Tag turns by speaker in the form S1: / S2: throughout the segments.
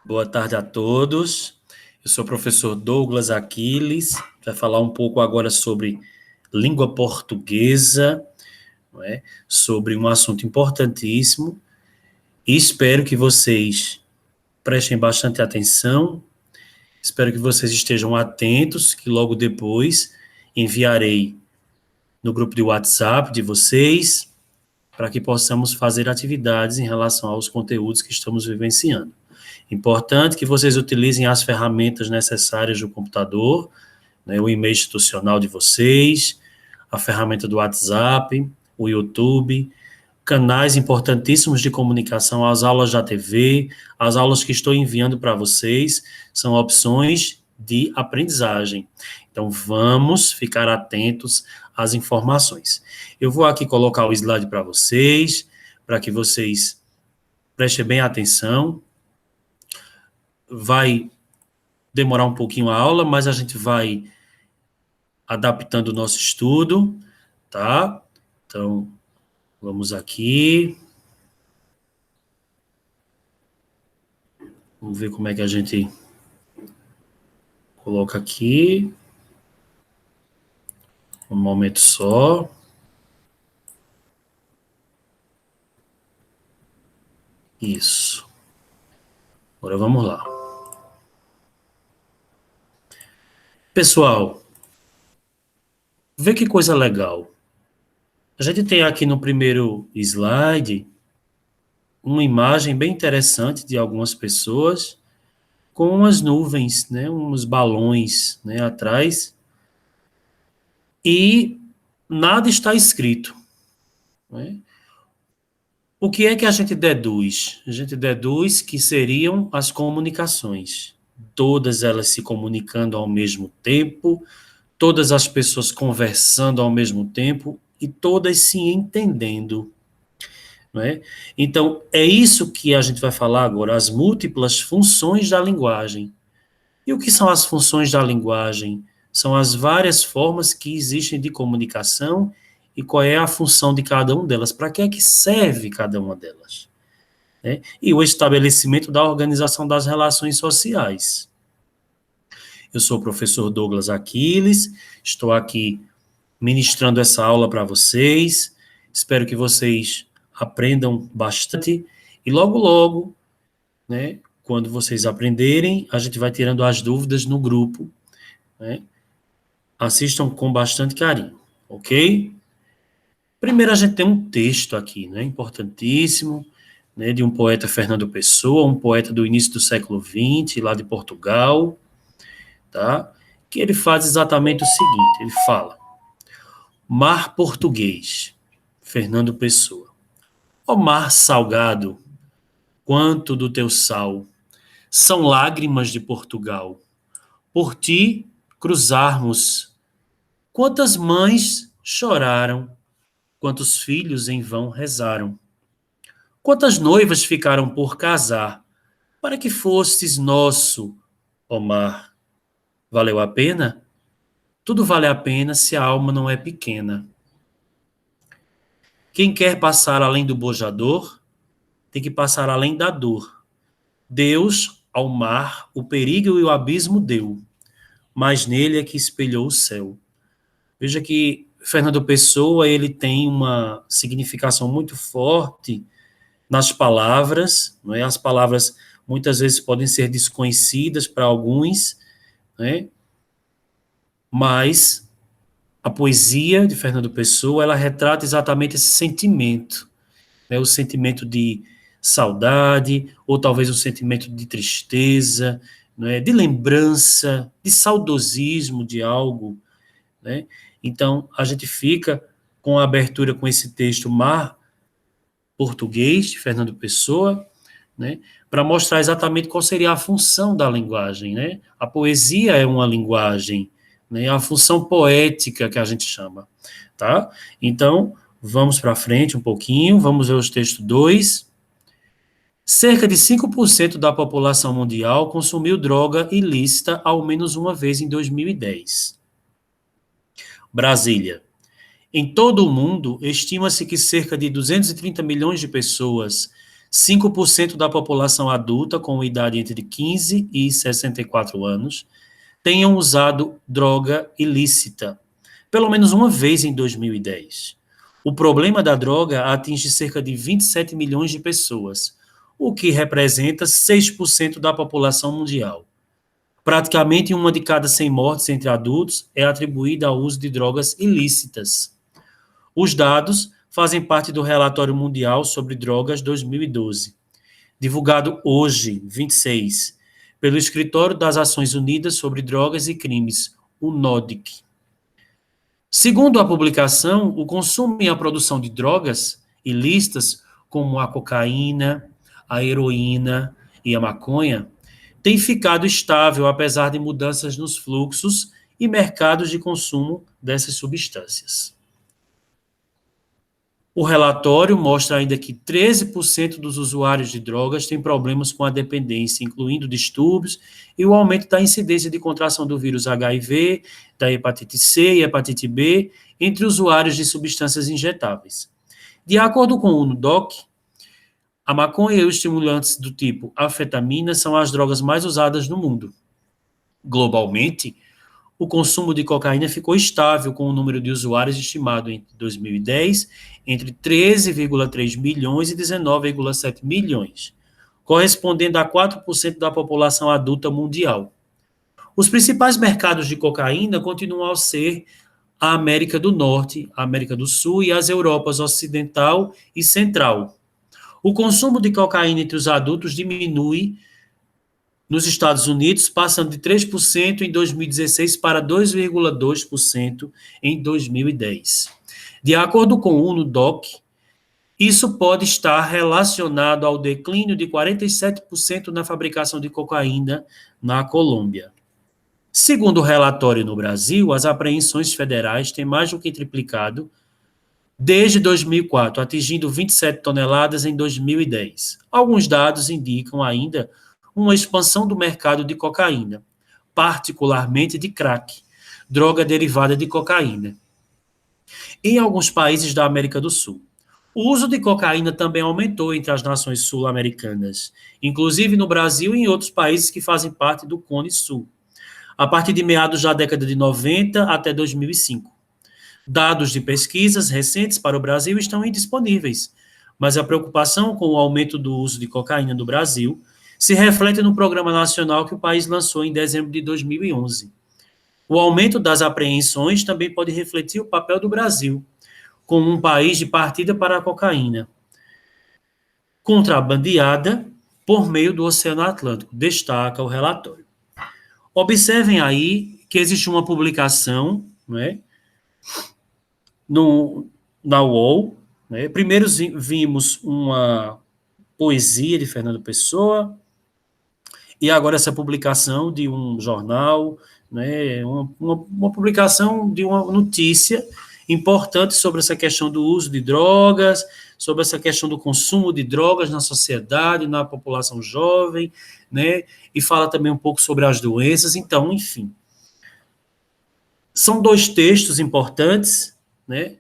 S1: Boa tarde a todos. Eu sou o professor Douglas Aquiles. Vai falar um pouco agora sobre língua portuguesa, não é? Sobre um assunto importantíssimo. E espero que vocês prestem bastante atenção. Espero que vocês estejam atentos, que logo depois enviarei no grupo de WhatsApp de vocês, para que possamos fazer atividades em relação aos conteúdos que estamos vivenciando. Importante que vocês utilizem as ferramentas necessárias do computador, né, o e-mail institucional de vocês, a ferramenta do WhatsApp, o YouTube, canais importantíssimos de comunicação, as aulas da TV, as aulas que estou enviando para vocês, são opções de aprendizagem. Então, vamos ficar atentos às informações. Eu vou aqui colocar o slide para que vocês prestem bem atenção. Vai demorar um pouquinho a aula, mas a gente vai adaptando o nosso estudo, tá? Então, vamos aqui. Vamos ver como é que a gente coloca aqui. Um momento só. Isso. Agora vamos lá. Pessoal, vê que coisa legal. A gente tem aqui no primeiro slide uma imagem bem interessante de algumas pessoas com umas nuvens, né, uns balões, né, atrás, e nada está escrito, né? O que é que a gente deduz? A gente deduz que seriam as comunicações. Todas elas se comunicando ao mesmo tempo, todas as pessoas conversando ao mesmo tempo e todas se entendendo, não é? Então, é isso que a gente vai falar agora, as múltiplas funções da linguagem. E o que são as funções da linguagem? São as várias formas que existem de comunicação e qual é a função de cada uma delas, para que é que serve cada uma delas, né? E o estabelecimento da organização das relações sociais. Eu sou o professor Douglas Aquiles, estou aqui ministrando essa aula para vocês, espero que vocês aprendam bastante e logo, logo, né, quando vocês aprenderem, a gente vai tirando as dúvidas no grupo, né? Assistam com bastante carinho, ok? Primeiro a gente tem um texto aqui, né, importantíssimo, né, de um poeta Fernando Pessoa, um poeta do início do século XX, lá de Portugal, tá? Que ele faz exatamente o seguinte, ele fala: Mar português, Fernando Pessoa. Ó mar salgado, quanto do teu sal, são lágrimas de Portugal. Por ti cruzarmos, quantas mães choraram, quantos filhos em vão rezaram, quantas noivas ficaram por casar, para que fostes nosso, ó mar. Valeu a pena? Tudo vale a pena se a alma não é pequena. Quem quer passar além do bojador, tem que passar além da dor. Deus, ao mar, o perigo e o abismo deu, mas nele é que espelhou o céu. Veja que Fernando Pessoa, ele tem uma significação muito forte nas palavras, não é? As palavras muitas vezes podem ser desconhecidas para alguns, né? Mas a poesia de Fernando Pessoa, ela retrata exatamente esse sentimento, né? O sentimento de saudade, ou talvez um sentimento de tristeza, né? De lembrança, de saudosismo de algo, né? Então, a gente fica com a abertura com esse texto Mar Português, de Fernando Pessoa, né? Para mostrar exatamente qual seria a função da linguagem, né? A poesia é uma linguagem, né? A função poética que a gente chama, tá? Então, vamos para frente um pouquinho, vamos ver os textos 2. Cerca de 5% da população mundial consumiu droga ilícita ao menos uma vez em 2010. Brasília. Em todo o mundo, estima-se que cerca de 230 milhões de pessoas 5% da população adulta com idade entre 15 e 64 anos tenham usado droga ilícita, pelo menos uma vez em 2010. O problema da droga atinge cerca de 27 milhões de pessoas, o que representa 6% da população mundial. Praticamente uma de cada 100 mortes entre adultos é atribuída ao uso de drogas ilícitas. Os dados fazem parte do Relatório Mundial sobre Drogas 2012, divulgado hoje, 26, pelo Escritório das Nações Unidas sobre Drogas e Crimes, o NODC. Segundo a publicação, o consumo e a produção de drogas ilícitas, como a cocaína, a heroína e a maconha, tem ficado estável apesar de mudanças nos fluxos e mercados de consumo dessas substâncias. O relatório mostra ainda que 13% dos usuários de drogas têm problemas com a dependência, incluindo distúrbios e o aumento da incidência de contração do vírus HIV, da hepatite C e hepatite B, entre usuários de substâncias injetáveis. De acordo com o UNODC, a maconha e os estimulantes do tipo anfetamina são as drogas mais usadas no mundo. Globalmente, o consumo de cocaína ficou estável, com o número de usuários estimado em 2010 entre 13,3 milhões e 19,7 milhões, correspondendo a 4% da população adulta mundial. Os principais mercados de cocaína continuam a ser a América do Norte, a América do Sul e as Europas Ocidental e Central. O consumo de cocaína entre os adultos diminui nos Estados Unidos, passando de 3% em 2016 para 2,2% em 2010. De acordo com o UNODC, isso pode estar relacionado ao declínio de 47% na fabricação de cocaína na Colômbia. Segundo o relatório no Brasil, as apreensões federais têm mais do que triplicado desde 2004, atingindo 27 toneladas em 2010. Alguns dados indicam ainda uma expansão do mercado de cocaína, particularmente de crack, droga derivada de cocaína, em alguns países da América do Sul. O uso de cocaína também aumentou entre as nações sul-americanas, inclusive no Brasil e em outros países que fazem parte do Cone Sul, a partir de meados da década de 90 até 2005. Dados de pesquisas recentes para o Brasil estão indisponíveis, mas a preocupação com o aumento do uso de cocaína no Brasil se reflete no Programa Nacional que o país lançou em dezembro de 2011. O aumento das apreensões também pode refletir o papel do Brasil como um país de partida para a cocaína, contrabandeada por meio do Oceano Atlântico, destaca o relatório. Observem aí que existe uma publicação, né, na UOL. Né? Primeiro vimos uma poesia de Fernando Pessoa, e agora essa publicação de um jornal, né, uma publicação de uma notícia importante sobre essa questão do uso de drogas, sobre essa questão do consumo de drogas na sociedade, na população jovem, né, e fala também um pouco sobre as doenças. Então, enfim, são dois textos importantes, né,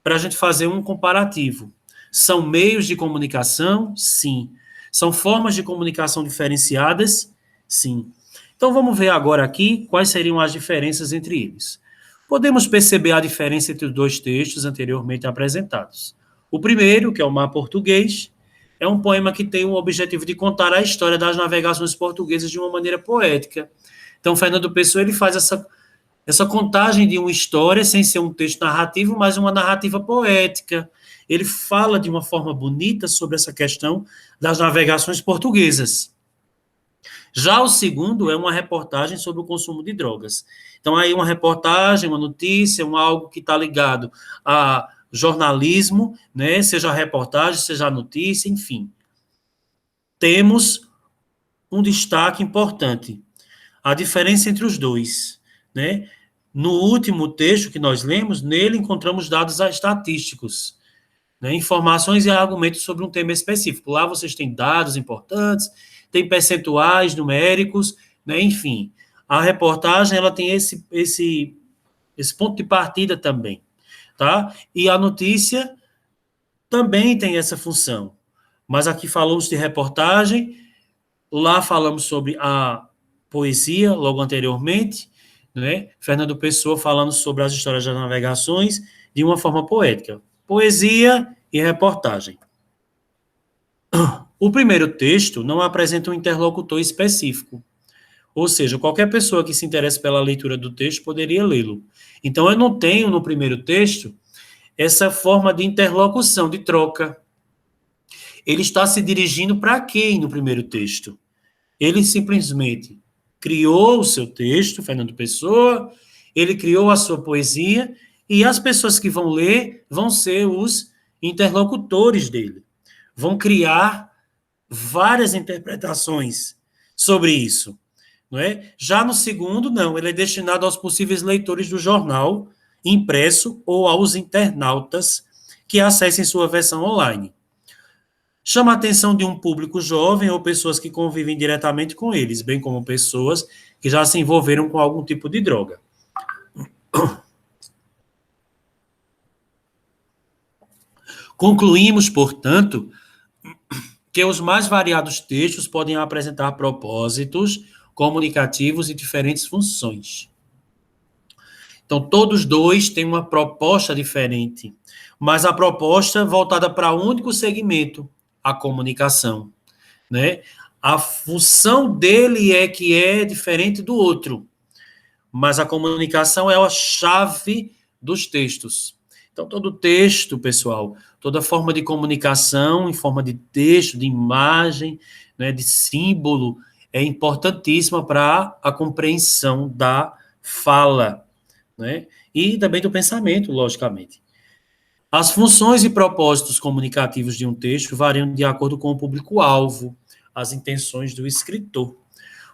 S1: para a gente fazer um comparativo. São meios de comunicação? Sim. São formas de comunicação diferenciadas? Sim. Então, vamos ver agora aqui quais seriam as diferenças entre eles. Podemos perceber a diferença entre os dois textos anteriormente apresentados. O primeiro, que é o Mar Português, é um poema que tem o objetivo de contar a história das navegações portuguesas de uma maneira poética. Então, Fernando Pessoa ele faz essa contagem de uma história sem ser um texto narrativo, mas uma narrativa poética. Ele fala de uma forma bonita sobre essa questão das navegações portuguesas. Já o segundo é uma reportagem sobre o consumo de drogas. Então, aí uma reportagem, uma notícia, algo que está ligado a jornalismo, né? Seja a reportagem, seja a notícia, enfim. Temos um destaque importante. A diferença entre os dois, né? No último texto que nós lemos, nele encontramos dados estatísticos, né? Informações e argumentos sobre um tema específico. Lá vocês têm dados importantes, tem percentuais numéricos, né? Enfim. A reportagem ela tem esse ponto de partida também, tá? E a notícia também tem essa função. Mas aqui falamos de reportagem, lá falamos sobre a poesia, logo anteriormente, né? Fernando Pessoa falando sobre as histórias das navegações de uma forma poética. Poesia e reportagem. O primeiro texto não apresenta um interlocutor específico, ou seja, qualquer pessoa que se interesse pela leitura do texto poderia lê-lo. Então, eu não tenho no primeiro texto essa forma de interlocução, de troca. Ele está se dirigindo para quem no primeiro texto? Ele simplesmente criou o seu texto, Fernando Pessoa, ele criou a sua poesia, e as pessoas que vão ler vão ser os interlocutores dele. Vão criar várias interpretações sobre isso. Não é? Já no segundo, não, ele é destinado aos possíveis leitores do jornal impresso ou aos internautas que acessem sua versão online. Chama a atenção de um público jovem ou pessoas que convivem diretamente com eles, bem como pessoas que já se envolveram com algum tipo de droga. Concluímos, portanto, que os mais variados textos podem apresentar propósitos comunicativos e diferentes funções. Então, todos dois têm uma proposta diferente, mas a proposta voltada para um único segmento, a comunicação, né? A função dele é que é diferente do outro, mas a comunicação é a chave dos textos. Então, todo texto, pessoal, toda forma de comunicação, em forma de texto, de imagem, né, de símbolo, é importantíssima para a compreensão da fala, né? E também do pensamento, logicamente. As funções e propósitos comunicativos de um texto variam de acordo com o público-alvo, as intenções do escritor,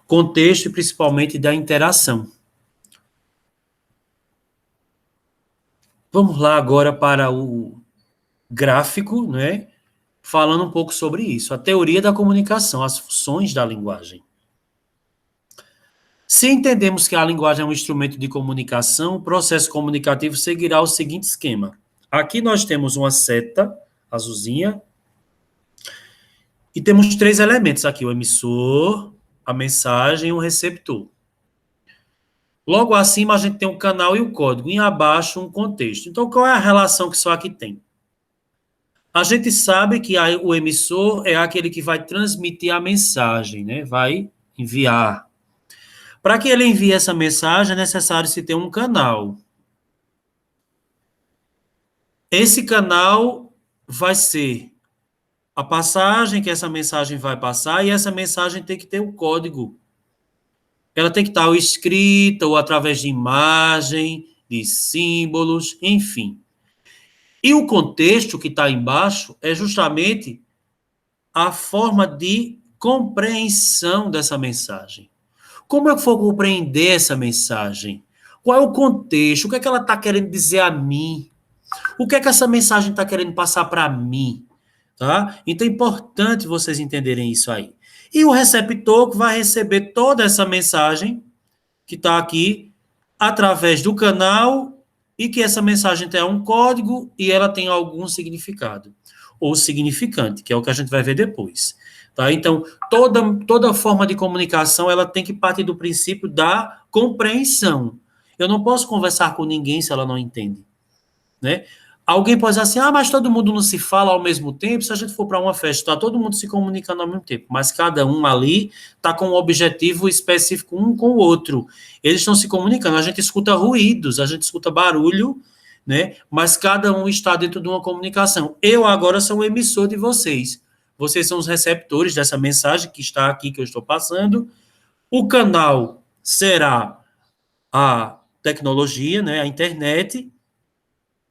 S1: contexto e principalmente da interação. Vamos lá agora para o gráfico, né? Falando um pouco sobre isso. A teoria da comunicação, as funções da linguagem. Se entendemos que a linguagem é um instrumento de comunicação, o processo comunicativo seguirá o seguinte esquema. Aqui nós temos uma seta azulzinha e temos três elementos aqui, o emissor, a mensagem e o receptor. Logo acima a gente tem um canal e o código, e abaixo um contexto. Então, qual é a relação que isso aqui tem? A gente sabe que o emissor é aquele que vai transmitir a mensagem, né? Vai enviar. Para que ele envie essa mensagem, é necessário se ter um canal. Esse canal vai ser a passagem que essa mensagem vai passar, e essa mensagem tem que ter o código. Ela tem que estar ou escrita, ou através de imagem, de símbolos, enfim. E o contexto que está embaixo é justamente a forma de compreensão dessa mensagem. Como é que for compreender essa mensagem? Qual é o contexto? O que é que ela está querendo dizer a mim? O que é que essa mensagem está querendo passar para mim? Tá? Então é importante vocês entenderem isso aí. E o receptor que vai receber toda essa mensagem que está aqui através do canal e que essa mensagem tem um código e ela tem algum significado. Ou significante, que é o que a gente vai ver depois. Tá? Então, toda forma de comunicação ela tem que partir do princípio da compreensão. Eu não posso conversar com ninguém se ela não entende. Né? Alguém pode dizer assim, mas todo mundo não se fala ao mesmo tempo. Se a gente for para uma festa, está todo mundo se comunicando ao mesmo tempo, mas cada um ali está com um objetivo específico um com o outro. Eles estão se comunicando, a gente escuta ruídos, a gente escuta barulho, né? Mas cada um está dentro de uma comunicação. Eu agora sou o emissor de vocês. Vocês são os receptores dessa mensagem que está aqui, que eu estou passando. O canal será a tecnologia, né? A internet,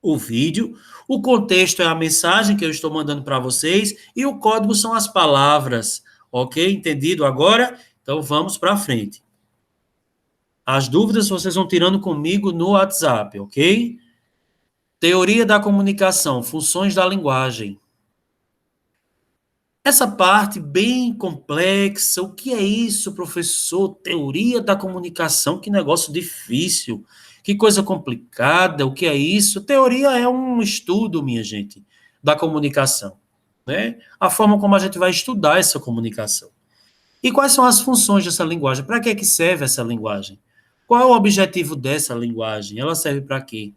S1: o vídeo, o contexto é a mensagem que eu estou mandando para vocês e o código são as palavras, ok? Entendido agora? Então vamos para frente. As dúvidas vocês vão tirando comigo no WhatsApp, ok? Teoria da comunicação, funções da linguagem. Essa parte bem complexa, o que é isso, professor? Teoria da comunicação, que negócio difícil. Que coisa complicada, o que é isso? Teoria é um estudo, minha gente, da comunicação. né? A forma como a gente vai estudar essa comunicação. E quais são as funções dessa linguagem? Para que é que serve essa linguagem? Qual é o objetivo dessa linguagem? Ela serve para quê?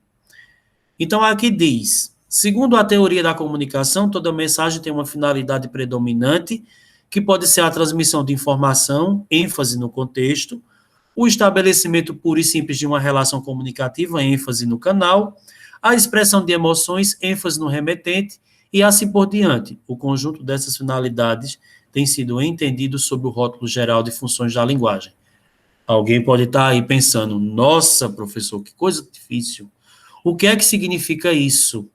S1: Então, aqui diz, segundo a teoria da comunicação, toda mensagem tem uma finalidade predominante, que pode ser a transmissão de informação, ênfase no contexto, o estabelecimento puro e simples de uma relação comunicativa, ênfase no canal, a expressão de emoções, ênfase no remetente, e assim por diante. O conjunto dessas finalidades tem sido entendido sob o rótulo geral de funções da linguagem. Alguém pode estar aí pensando, nossa, professor, que coisa difícil. O que é que significa isso?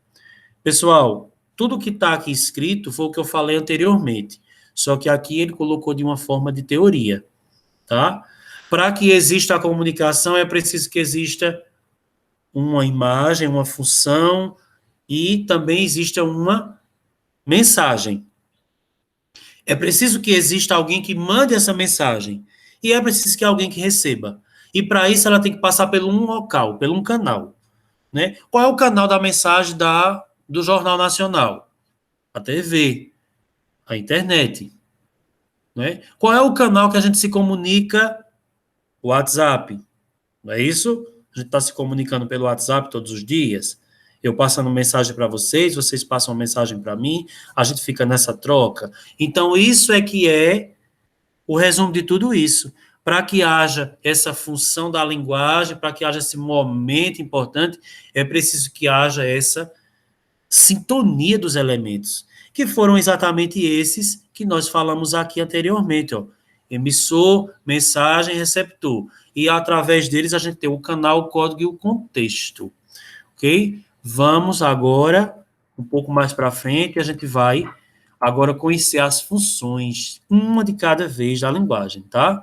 S1: Pessoal, tudo que está aqui escrito foi o que eu falei anteriormente, só que aqui ele colocou de uma forma de teoria, tá? Para que exista a comunicação, é preciso que exista uma imagem, uma função e também exista uma mensagem. É preciso que exista alguém que mande essa mensagem e é preciso que alguém que receba. E para isso ela tem que passar por um local, por um canal, né? Qual é o canal da mensagem do Jornal Nacional? A TV, a internet, né? Qual é o canal que a gente se comunica? O WhatsApp, não é isso? A gente está se comunicando pelo WhatsApp todos os dias. Eu passando mensagem para vocês, vocês passam mensagem para mim, a gente fica nessa troca. Então, isso é que é o resumo de tudo isso. Para que haja essa função da linguagem, para que haja esse momento importante, é preciso que haja essa sintonia dos elementos, que foram exatamente esses que nós falamos aqui anteriormente, ó. Emissor, mensagem, receptor. E através deles a gente tem o canal, o código e o contexto. Ok? Vamos agora, um pouco mais para frente, a gente vai agora conhecer as funções, uma de cada vez da linguagem, tá?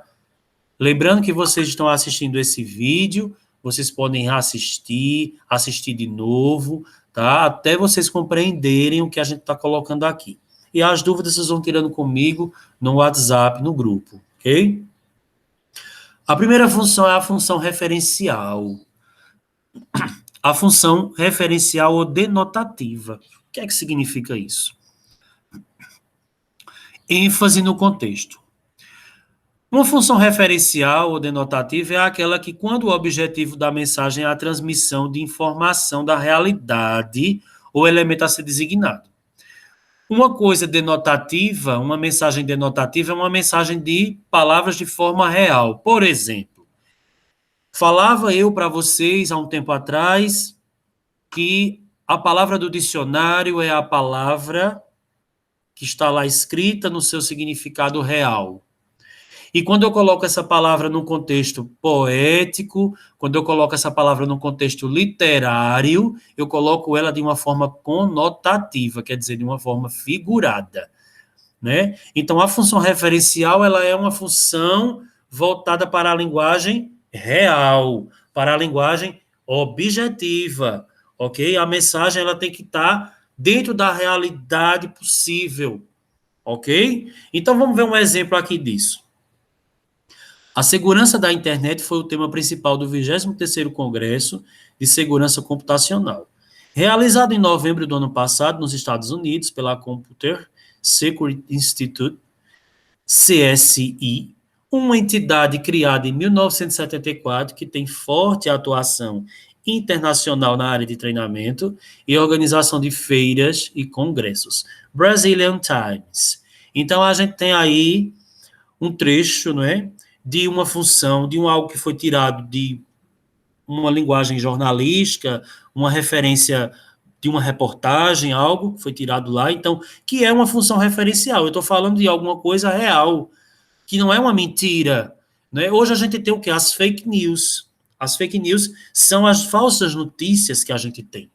S1: Lembrando que vocês estão assistindo esse vídeo, vocês podem assistir, assistir de novo, tá? Até vocês compreenderem o que a gente está colocando aqui. E as dúvidas vocês vão tirando comigo no WhatsApp, no grupo, ok? A primeira função é a função referencial. A função referencial ou denotativa. O que é que significa isso? ênfase no contexto. Uma função referencial ou denotativa é aquela que, quando o objetivo da mensagem é a transmissão de informação da realidade ou elemento a ser designado. Uma coisa denotativa, uma mensagem denotativa é uma mensagem de palavras de forma real. Por exemplo, falava eu para vocês há um tempo atrás que a palavra do dicionário é a palavra que está lá escrita no seu significado real. E quando eu coloco essa palavra num contexto poético, quando eu coloco essa palavra num contexto literário, eu coloco ela de uma forma conotativa, quer dizer, de uma forma figurada, né? Então, a função referencial, ela é uma função voltada para a linguagem real, para a linguagem objetiva, ok? A mensagem, ela tem que estar dentro da realidade possível, ok? Então, vamos ver um exemplo aqui disso. A segurança da internet foi o tema principal do 23º Congresso de Segurança Computacional, realizado em novembro do ano passado nos Estados Unidos pela Computer Security Institute, CSI, uma entidade criada em 1974 que tem forte atuação internacional na área de treinamento e organização de feiras e congressos. Brazilian Times. Então, a gente tem aí um trecho, não é, de uma função, de algo que foi tirado de uma linguagem jornalística, uma referência de uma reportagem, algo que foi tirado lá, então, que é uma função referencial. Eu estou falando de alguma coisa real, que não é uma mentira, né? Hoje a gente tem o quê? As fake news. As fake news são as falsas notícias que a gente tem,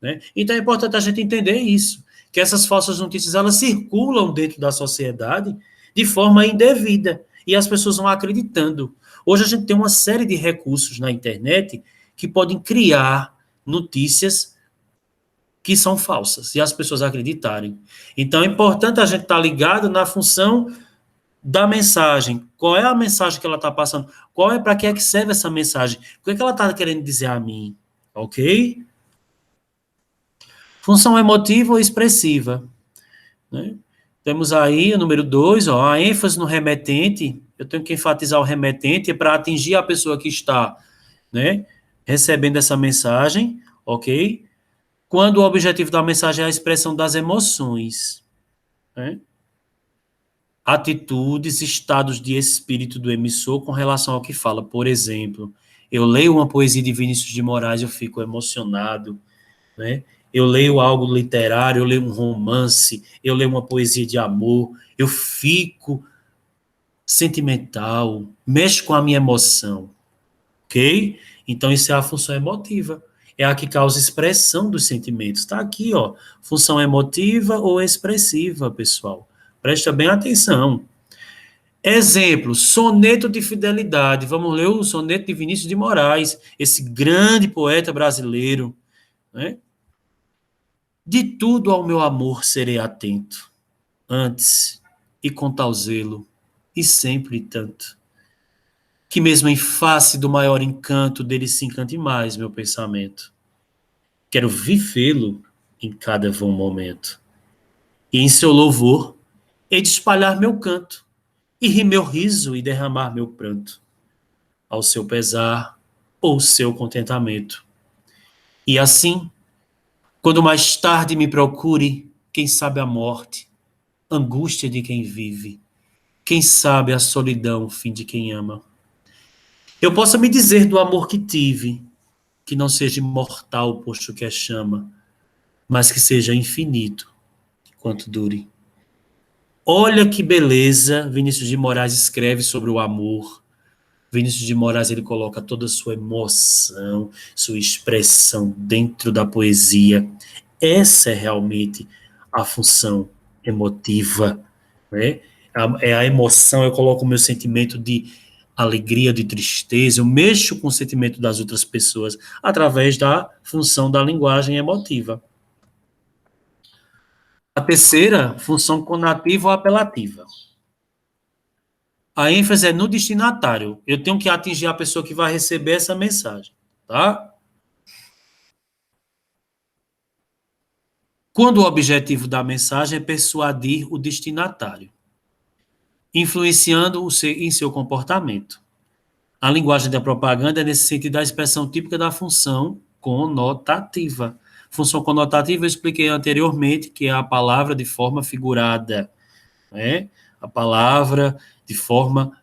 S1: né? Então é importante a gente entender isso, que essas falsas notícias, elas circulam dentro da sociedade de forma indevida, e as pessoas vão acreditando. Hoje a gente tem uma série de recursos na internet que podem criar notícias que são falsas, e as pessoas acreditarem. Então é importante a gente estar ligado na função da mensagem. Qual é a mensagem que ela está passando? Qual é, para que é que serve essa mensagem? O que é que ela está querendo dizer a mim? Ok? Função emotiva ou expressiva. né? Temos aí o número 2, ó, a ênfase no remetente. Eu tenho que enfatizar o remetente para atingir a pessoa que está, né, recebendo essa mensagem, ok? Quando o objetivo da mensagem é a expressão das emoções, né? Atitudes, estados de espírito do emissor com relação ao que fala. Por exemplo, eu leio uma poesia de Vinícius de Moraes, eu fico emocionado, né? Eu leio algo literário, eu leio um romance, eu leio uma poesia de amor, eu fico sentimental, mexo com a minha emoção, ok? Então, isso é a função emotiva. É a que causa expressão dos sentimentos. Está aqui, ó. Função emotiva ou expressiva, pessoal. Presta bem atenção. Exemplo, soneto de fidelidade. Vamos ler o soneto de Vinícius de Moraes, esse grande poeta brasileiro, né? De tudo ao meu amor serei atento, antes e com tal zelo, e sempre tanto, que mesmo em face do maior encanto dele se encante mais meu pensamento. Quero vivê-lo em cada vão momento, e em seu louvor hei de espalhar meu canto, e rir meu riso e derramar meu pranto, ao seu pesar ou seu contentamento. E assim, quando mais tarde me procure, quem sabe a morte, angústia de quem vive, quem sabe a solidão, fim de quem ama. Eu possa me dizer do amor que tive, que não seja imortal, posto que é chama, mas que seja infinito, quanto dure. Olha que beleza, Vinícius de Moraes escreve sobre o amor. Vinícius de Moraes, ele coloca toda a sua emoção, sua expressão dentro da poesia. Essa é realmente a função emotiva, né? É a emoção, eu coloco o meu sentimento de alegria, de tristeza, eu mexo com o sentimento das outras pessoas através da função da linguagem emotiva. A terceira, função conativa ou apelativa. A ênfase é no destinatário. Eu tenho que atingir a pessoa que vai receber essa mensagem, tá? Quando o objetivo da mensagem é persuadir o destinatário, influenciando-o em seu comportamento. A linguagem da propaganda é nesse sentido a expressão típica da função conotativa. Função conotativa eu expliquei anteriormente, que é a palavra de forma figurada, né? A palavra de forma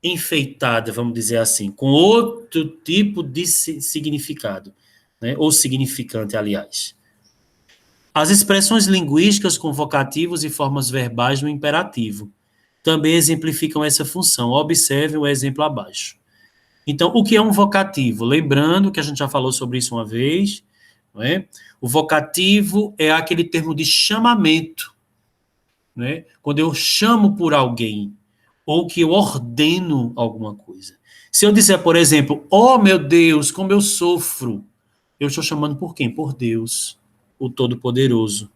S1: enfeitada, vamos dizer assim, com outro tipo de significado, né? Ou significante, aliás. As expressões linguísticas com vocativos e formas verbais no imperativo também exemplificam essa função. Observe o exemplo abaixo. Então, o que é um vocativo? Lembrando que a gente já falou sobre isso uma vez, não é? O vocativo é aquele termo de chamamento, né? Quando eu chamo por alguém, ou que eu ordeno alguma coisa. Se eu disser, por exemplo, oh meu Deus, como eu sofro, eu estou chamando por quem? Por Deus, o Todo-Poderoso.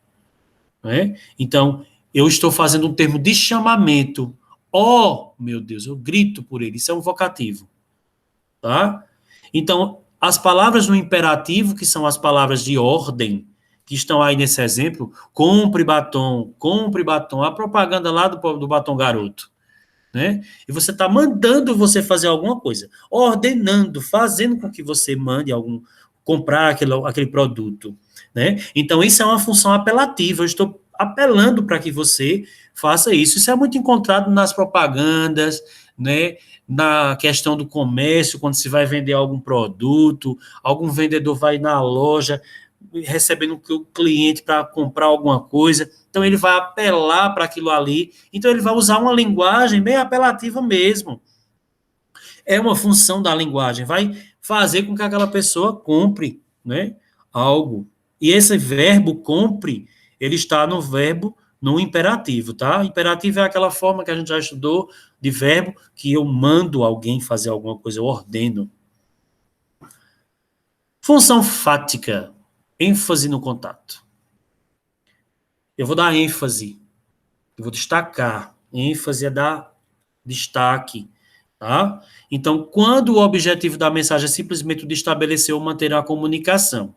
S1: Né? Então, eu estou fazendo um termo de chamamento. Oh, meu Deus, eu grito por ele. Isso é um vocativo. Tá? Então, as palavras no imperativo, que são as palavras de ordem, que estão aí nesse exemplo, compre batom, a propaganda lá do batom garoto. Né? E você está mandando você fazer alguma coisa, ordenando, fazendo com que você mande comprar aquele produto. Né? Então, isso é uma função apelativa. Eu estou apelando para que você faça isso. Isso é muito encontrado nas propagandas, né? Na questão do comércio, quando se vai vender algum produto, algum vendedor vai na loja recebendo o cliente para comprar alguma coisa, então ele vai apelar para aquilo ali, então ele vai usar uma linguagem bem apelativa mesmo. É uma função da linguagem, vai fazer com que aquela pessoa compre, né, algo. E esse verbo compre, ele está no imperativo, tá? Imperativo é aquela forma que a gente já estudou de verbo que eu mando alguém fazer alguma coisa, eu ordeno. Função fática, ênfase no contato. Eu vou dar ênfase, eu vou destacar. ênfase é dar destaque, tá? Então, quando o objetivo da mensagem é simplesmente o de estabelecer ou manter a comunicação,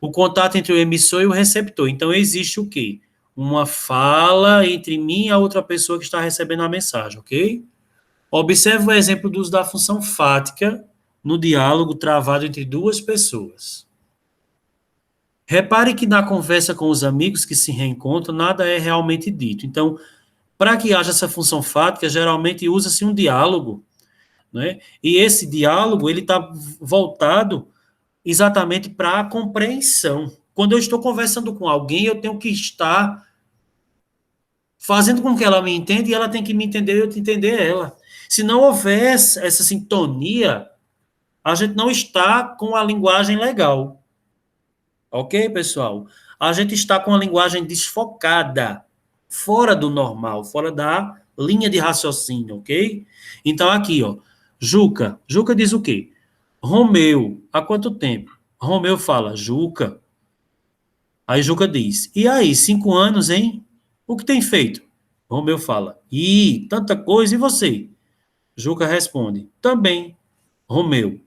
S1: o contato entre o emissor e o receptor. Então, existe o quê? uma fala entre mim e a outra pessoa que está recebendo a mensagem, ok? Observe o exemplo do uso da função fática no diálogo travado entre duas pessoas. Repare que na conversa com os amigos que se reencontram, nada é realmente dito. Então, para que haja essa função fática, geralmente usa-se um diálogo, né? E esse diálogo, ele está voltado exatamente para a compreensão. Quando eu estou conversando com alguém, eu tenho que estar fazendo com que ela me entenda e ela tem que me entender e eu entender ela. Se não houver essa sintonia, a gente não está com a linguagem legal. Ok, pessoal? A gente está com a linguagem desfocada, fora do normal, fora da linha de raciocínio, ok? Então, aqui, ó, Juca. Juca diz o quê? Romeu, há quanto tempo? Romeu fala, Juca. Aí Juca diz, e aí, 5 anos, hein? O que tem feito? Romeu fala, ih, tanta coisa, e você? Juca responde, também. Romeu,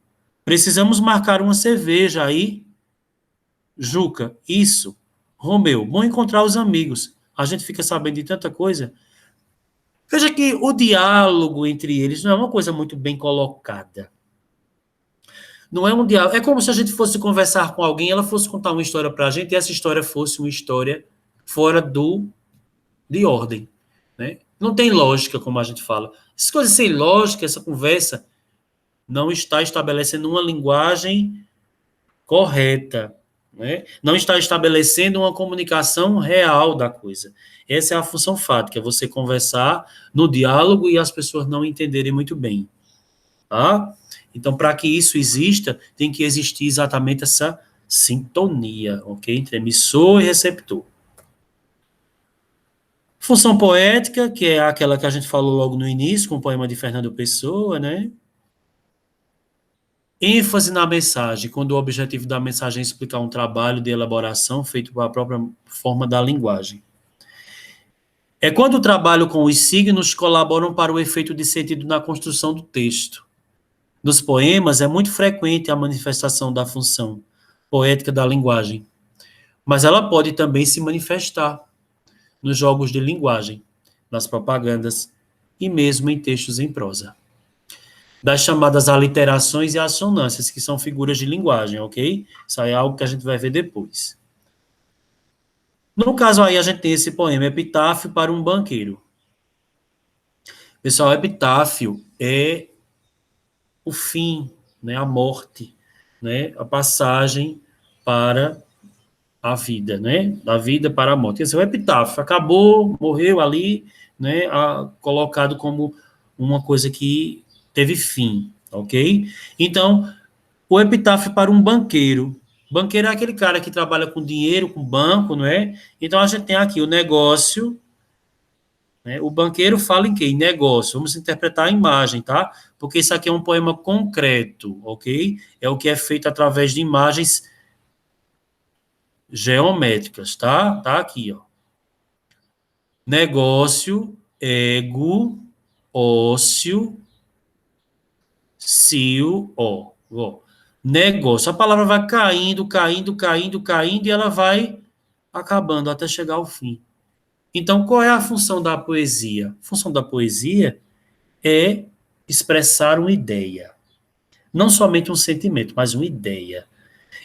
S1: precisamos marcar uma cerveja aí. Juca, isso. Romeu, bom encontrar os amigos. A gente fica sabendo de tanta coisa. Veja que o diálogo entre eles não é uma coisa muito bem colocada. Não é um diálogo. É como se a gente fosse conversar com alguém, ela fosse contar uma história para a gente e essa história fosse uma história fora de ordem. Né? Não tem lógica, como a gente fala. Essas coisas sem lógica, essa conversa não está estabelecendo uma linguagem correta. Né? Não está estabelecendo uma comunicação real da coisa. Essa é a função fática, é você conversar no diálogo e as pessoas não entenderem muito bem. Tá? Então, para que isso exista, tem que existir exatamente essa sintonia, ok? Entre emissor e receptor. Função poética, que é aquela que a gente falou logo no início, com o poema de Fernando Pessoa, né? ênfase na mensagem, quando o objetivo da mensagem é explicar um trabalho de elaboração feito pela própria forma da linguagem. É quando o trabalho com os signos colaboram para o efeito de sentido na construção do texto. Nos poemas, é muito frequente a manifestação da função poética da linguagem, mas ela pode também se manifestar nos jogos de linguagem, nas propagandas e mesmo em textos em prosa. Das chamadas aliterações e assonâncias, que são figuras de linguagem, ok? Isso aí é algo que a gente vai ver depois. No caso aí, a gente tem esse poema, Epitáfio para um Banqueiro. Pessoal, epitáfio é o fim, né, a morte, né, a passagem para a vida, né, da vida para a morte. Esse é o epitáfio, acabou, morreu ali, né, colocado como uma coisa que teve fim, ok? Então, o epitáfio para um banqueiro. Banqueiro é aquele cara que trabalha com dinheiro, com banco, não é? Então, a gente tem aqui o negócio, né? O banqueiro fala em quê? Em negócio. Vamos interpretar a imagem, tá? Porque isso aqui é um poema concreto, ok? É o que é feito através de imagens geométricas, tá? Tá aqui, ó. Negócio, ego, ócio, cio, ó. Negócio. A palavra vai caindo, caindo, caindo, caindo, e ela vai acabando até chegar ao fim. Então, qual é a função da poesia? A função da poesia é expressar uma ideia. Não somente um sentimento, mas uma ideia.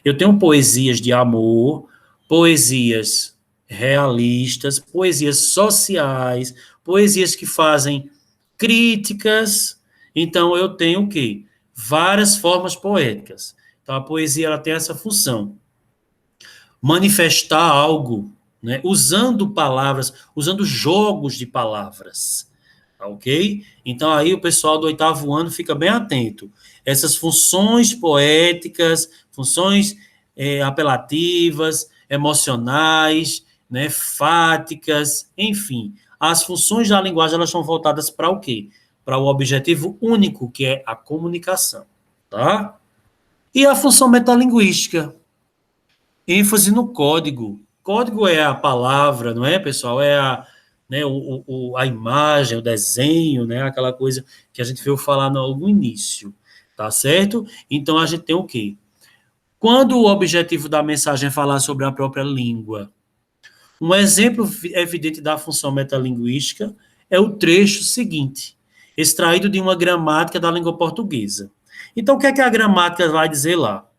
S1: Eu tenho poesias de amor, poesias realistas, poesias sociais, poesias que fazem críticas. Então, eu tenho o quê? Várias formas poéticas. Então, a poesia ela tem essa função. Manifestar algo, né? Usando palavras, usando jogos de palavras. Ok? Então, aí o pessoal do 8º ano fica bem atento. Essas funções poéticas, funções apelativas, emocionais, né, fáticas, enfim. As funções da linguagem elas são voltadas para o quê? Para o objetivo único, que é a comunicação. Tá? E a função metalinguística? ênfase no código. Código é a palavra, não é, pessoal? É né, a imagem, o desenho, né, aquela coisa que a gente veio falar no início, tá certo? Então, a gente tem o quê? Quando o objetivo da mensagem é falar sobre a própria língua, Um exemplo evidente da função metalinguística é o trecho seguinte, extraído de uma gramática da língua portuguesa. Então, o que é que a gramática vai dizer lá?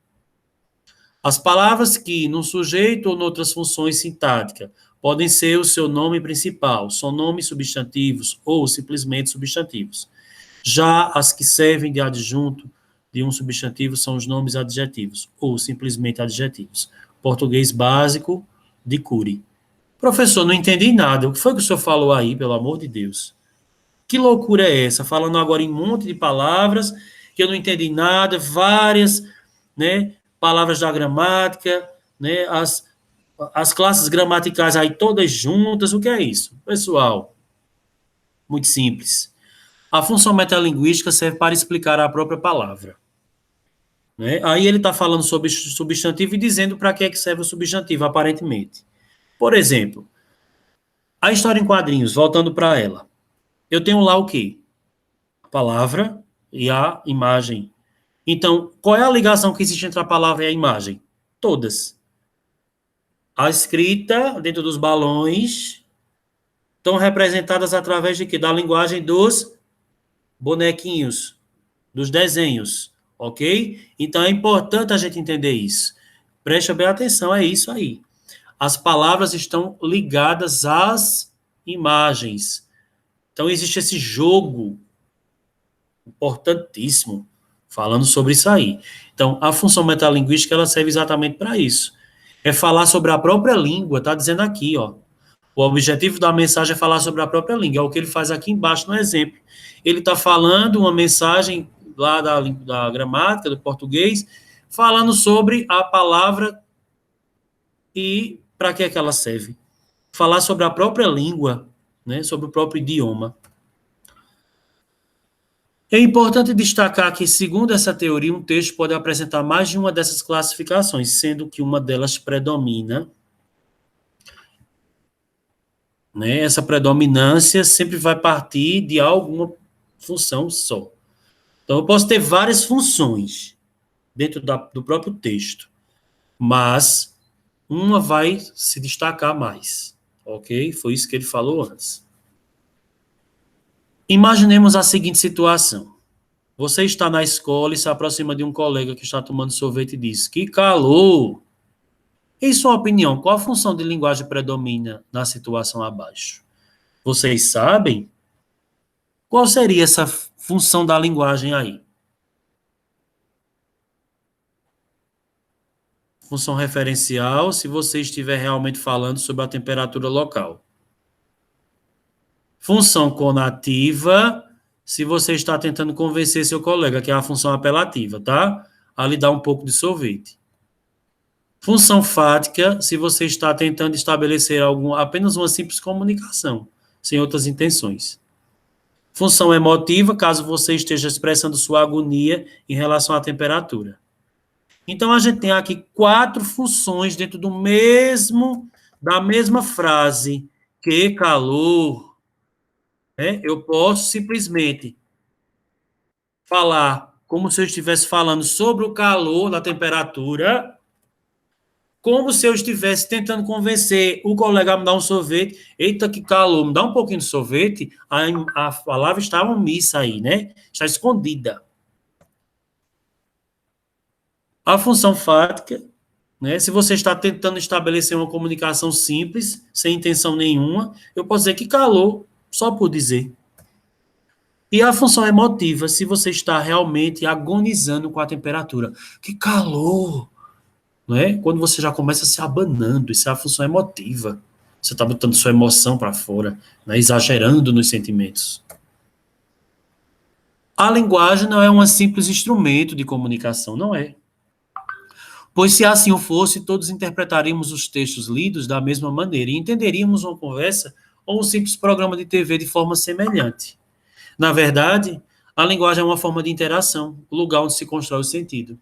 S1: As palavras que, no sujeito ou noutras funções sintáticas, podem ser o seu nome principal, são nomes substantivos ou simplesmente substantivos. Já as que servem de adjunto de um substantivo são os nomes adjetivos, ou simplesmente adjetivos. Português básico de Cury. Professor, não entendi nada. O que foi que o senhor falou aí, pelo amor de Deus? Que loucura é essa? Falando agora em um monte de palavras que eu não entendi nada, várias, né, palavras da gramática, né, as classes gramaticais aí todas juntas. O que é isso? Pessoal, muito simples. A função metalinguística serve para explicar a própria palavra. Né? Aí ele está falando sobre substantivo e dizendo para que é que serve o substantivo, aparentemente. Por exemplo, a história em quadrinhos, voltando para ela. Eu tenho lá o quê? A palavra e a imagem. Então, qual é a ligação que existe entre a palavra e a imagem? Todas. A escrita dentro dos balões estão representadas através de quê? Da linguagem dos bonequinhos, dos desenhos, ok? Então é importante a gente entender isso. Preste bem atenção, é isso aí. As palavras estão ligadas às imagens. Então existe esse jogo importantíssimo falando sobre isso aí. Então a função metalinguística ela serve exatamente para isso. É falar sobre a própria língua, tá dizendo aqui, ó. O objetivo da mensagem é falar sobre a própria língua, é o que ele faz aqui embaixo no exemplo. Ele está falando uma mensagem lá da gramática, do português, falando sobre a palavra e para que é que ela serve. Falar sobre a própria língua, né, sobre o próprio idioma. É importante destacar que, segundo essa teoria, um texto pode apresentar mais de uma dessas classificações, sendo que uma delas predomina. Né? Essa predominância sempre vai partir de alguma função só. Então, eu posso ter várias funções dentro do próprio texto, mas uma vai se destacar mais, ok? Foi isso que ele falou antes. Imaginemos a seguinte situação. Você está na escola e se aproxima de um colega que está tomando sorvete e diz: que calor! Em sua opinião, qual a função de linguagem predomina na situação abaixo? Vocês sabem? Qual seria essa função da linguagem aí? Função referencial, se você estiver realmente falando sobre a temperatura local. Função conativa, se você está tentando convencer seu colega, que é a função apelativa, tá? A lhe dar um pouco de sorvete. Função fática, se você está tentando estabelecer apenas uma simples comunicação, sem outras intenções. Função emotiva, caso você esteja expressando sua agonia em relação à temperatura. Então, a gente tem aqui 4 funções dentro da mesma frase. Que calor. Né? Eu posso simplesmente falar como se eu estivesse falando sobre o calor da temperatura, como se eu estivesse tentando convencer o colega a me dar um sorvete. Eita, que calor, me dá um pouquinho de sorvete. A palavra está omissa aí, né? Está escondida. A função fática, né? Se você está tentando estabelecer uma comunicação simples, sem intenção nenhuma, eu posso dizer que calor, só por dizer. E a função emotiva, se você está realmente agonizando com a temperatura. Que calor! Né? Quando você já começa se abanando, isso é a função emotiva. Você está botando sua emoção para fora, né? Exagerando nos sentimentos. A linguagem não é um simples instrumento de comunicação, não é. Pois se assim o fosse, todos interpretaríamos os textos lidos da mesma maneira e entenderíamos uma conversa ou um simples programa de TV de forma semelhante. Na verdade, a linguagem é uma forma de interação, o lugar onde se constrói o sentido.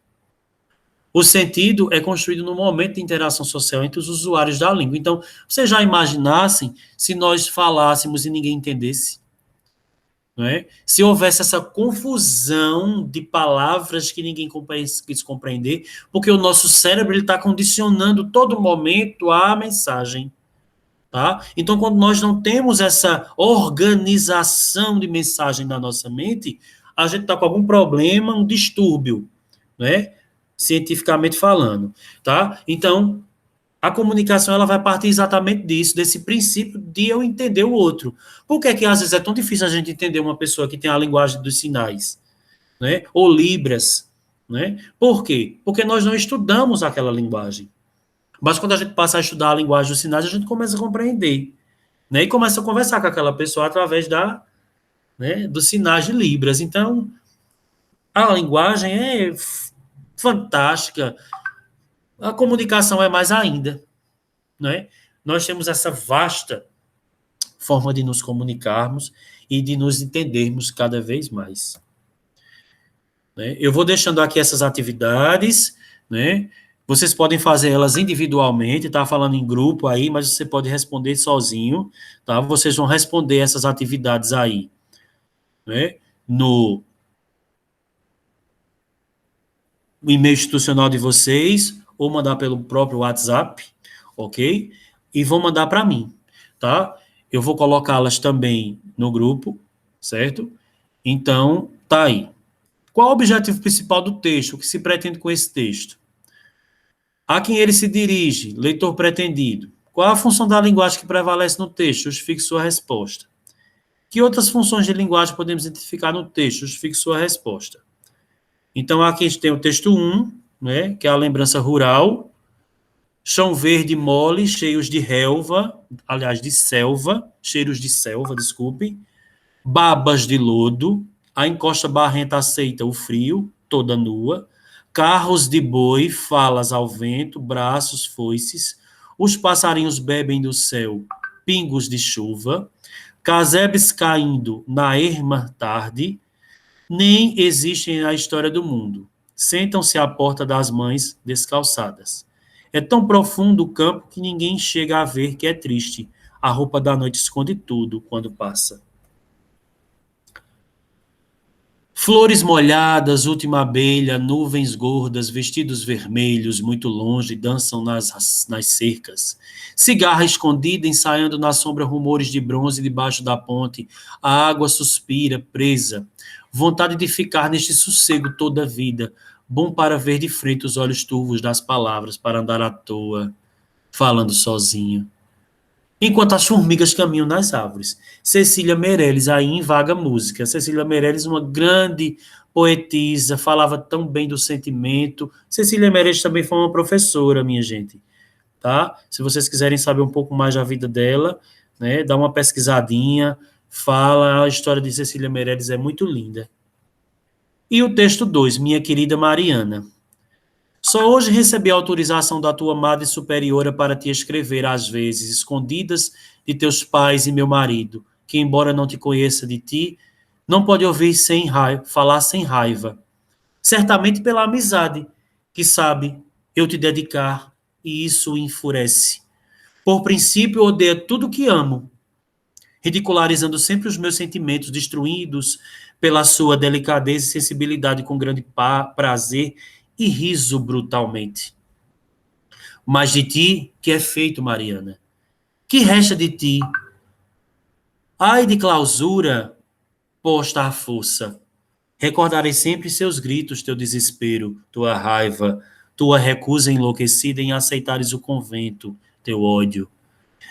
S1: O sentido é construído no momento de interação social entre os usuários da língua. Então, vocês já imaginassem se nós falássemos e ninguém entendesse? Não é? Se houvesse essa confusão de palavras que ninguém quis compreender, porque o nosso cérebro está condicionando todo momento a mensagem. Tá? Então, quando nós não temos essa organização de mensagem na nossa mente, a gente está com algum problema, um distúrbio, né? Cientificamente falando, tá? Então, a comunicação ela vai partir exatamente disso, desse princípio de eu entender o outro. Por que é que às vezes é tão difícil a gente entender uma pessoa que tem a linguagem dos sinais, né? Ou libras, né? Por quê? Porque nós não estudamos aquela linguagem. Mas quando a gente passa a estudar a linguagem dos sinais, a gente começa a compreender, né? E começa a conversar com aquela pessoa através né, dos sinais de libras. Então, a linguagem é fantástica, a comunicação é mais ainda, né? Nós temos essa vasta forma de nos comunicarmos e de nos entendermos cada vez mais, né? Eu vou deixando aqui essas atividades, né? Vocês podem fazer elas individualmente, tá falando em grupo aí, mas você pode responder sozinho, tá? Vocês vão responder essas atividades aí, né? No e-mail institucional de vocês, ou mandar pelo próprio WhatsApp, ok? E vão mandar para mim, tá? Eu vou colocá-las também no grupo, certo? Então, tá aí. Qual o objetivo principal do texto? O que se pretende com esse texto? A quem ele se dirige, leitor pretendido. Qual a função da linguagem que prevalece no texto? Justifique sua resposta. Que outras funções de linguagem podemos identificar no texto? Justifique sua resposta. Então, aqui a gente tem o texto 1, né, que é a lembrança rural. Chão verde mole, cheios de relva, aliás, de selva, cheiros de selva, desculpe. Babas de lodo, a encosta barrenta aceita o frio, toda nua. Carros de boi, falas ao vento, braços, foices. Os passarinhos bebem do céu, pingos de chuva. Casebres caindo na erma tarde, nem existem na história do mundo. Sentam-se à porta das mães descalçadas. É tão profundo o campo que ninguém chega a ver que é triste. A roupa da noite esconde tudo quando passa. Flores molhadas, última abelha, nuvens gordas, vestidos vermelhos, muito longe, dançam nas cercas. Cigarra escondida, ensaiando na sombra rumores de bronze debaixo da ponte. A água suspira, presa. Vontade de ficar neste sossego toda a vida. Bom para ver de frente os olhos turvos das palavras, para andar à toa, falando sozinho. Enquanto as formigas caminham nas árvores. Cecília Meirelles, aí em vaga música. Cecília Meirelles, uma grande poetisa, falava tão bem do sentimento. Cecília Meirelles também foi uma professora, minha gente, tá? Se vocês quiserem saber um pouco mais da vida dela, né, dá uma pesquisadinha, fala, a história de Cecília Meirelles é muito linda. E o texto 2, minha querida Mariana. Só hoje recebi a autorização da tua madre superiora para te escrever, às vezes, escondidas de teus pais e meu marido, que, embora não te conheça de ti, não pode ouvir sem raiva, falar sem raiva. Certamente pela amizade, que sabe eu te dedicar, e isso o enfurece. Por princípio, odeia tudo que amo, ridicularizando sempre os meus sentimentos, destruídos pela sua delicadeza e sensibilidade com grande prazer e riso brutalmente. Mas de ti, que é feito, Mariana? Que resta de ti? Ai de clausura posta à força. Recordarei sempre seus gritos, teu desespero, tua raiva, tua recusa enlouquecida em aceitares o convento, teu ódio.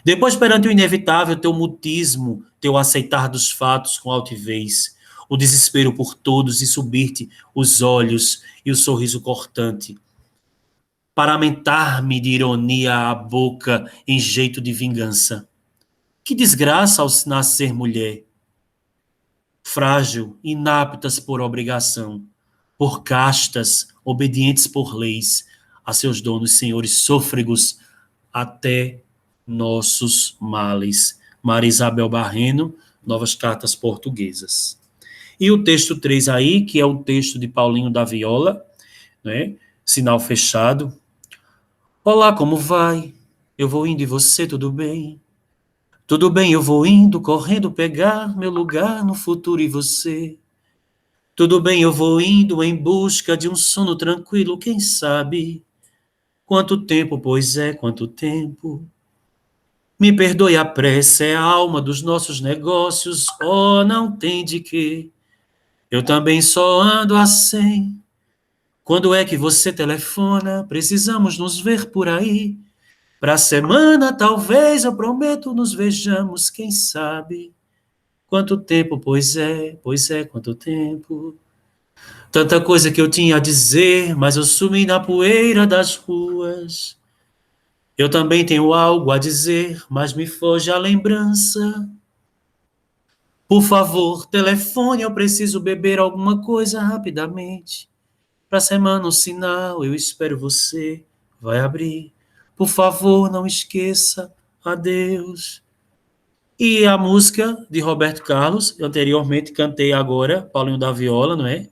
S1: Depois, perante o inevitável, teu mutismo, teu aceitar dos fatos com altivez, o desespero por todos e subir-te os olhos e o sorriso cortante, paramentar-me de ironia a boca em jeito de vingança. Que desgraça ao nascer mulher, frágil, inaptas por obrigação, por castas, obedientes por leis, a seus donos senhores sôfregos até nossos males. Maria Isabel Barreno, Novas Cartas Portuguesas. E o texto 3 aí, que é o texto de Paulinho da Viola, né? Sinal fechado. Olá, como vai? Eu vou indo e você, tudo bem? Tudo bem, eu vou indo, correndo pegar meu lugar no futuro e você. Tudo bem, eu vou indo em busca de um sono tranquilo, quem sabe? Quanto tempo, pois é, quanto tempo. Me perdoe a pressa, é a alma dos nossos negócios, oh, não tem de quê. Eu também só ando a 100. Quando é que você telefona? Precisamos nos ver por aí. Pra semana, talvez, eu prometo, nos vejamos, quem sabe. Quanto tempo, pois é, quanto tempo. Tanta coisa que eu tinha a dizer, mas eu sumi na poeira das ruas. Eu também tenho algo a dizer, mas me foge a lembrança. Por favor, telefone, eu preciso beber alguma coisa rapidamente. Pra semana um sinal, eu espero você. Vai abrir. Por favor, não esqueça. Adeus. E a música de Roberto Carlos, eu anteriormente cantei agora, Paulinho da Viola, não é?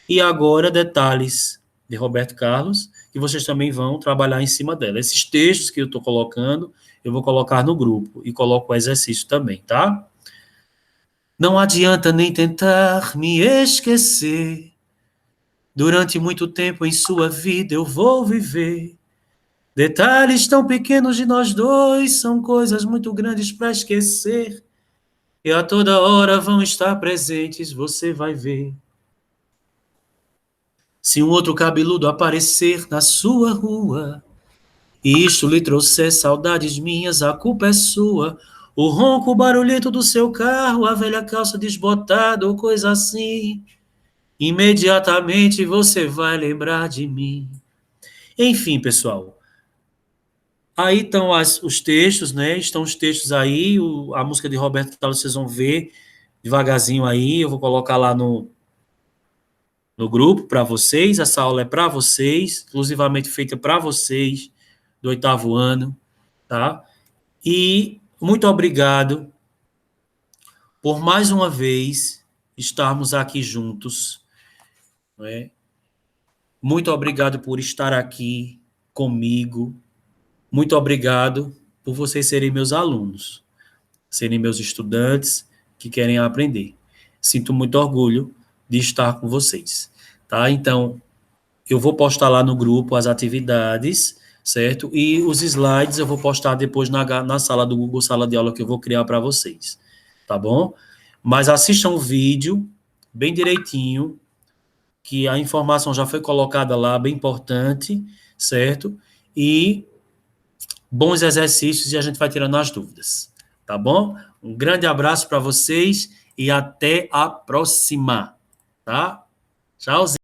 S1: E agora, Detalhes, de Roberto Carlos, que vocês também vão trabalhar em cima dela. Esses textos que eu estou colocando, eu vou colocar no grupo e coloco o exercício também, tá? Não adianta nem tentar me esquecer. Durante muito tempo em sua vida eu vou viver. Detalhes tão pequenos de nós dois são coisas muito grandes para esquecer. E a toda hora vão estar presentes, você vai ver. Se um outro cabeludo aparecer na sua rua, e isto lhe trouxer saudades minhas, a culpa é sua. O ronco, o barulhento do seu carro, a velha calça desbotada ou coisa assim. Imediatamente você vai lembrar de mim. Enfim, pessoal. Aí estão os textos, né? Estão os textos aí. A música de Roberto Carlos vocês vão ver devagarzinho aí. Eu vou colocar lá no grupo para vocês. Essa aula é para vocês, exclusivamente feita para vocês do 8º ano, tá? E muito obrigado por mais uma vez estarmos aqui juntos, não é? Muito obrigado por estar aqui comigo. Muito obrigado por vocês serem meus alunos, serem meus estudantes que querem aprender. Sinto muito orgulho de estar com vocês, tá? Então, eu vou postar lá no grupo as atividades, certo? E os slides eu vou postar depois na sala do Google Sala de Aula que eu vou criar para vocês, tá bom? Mas assistam o vídeo bem direitinho, que a informação já foi colocada lá, bem importante, certo? E bons exercícios e a gente vai tirando as dúvidas, tá bom? Um grande abraço para vocês e até a próxima, tá? Tchauzinho.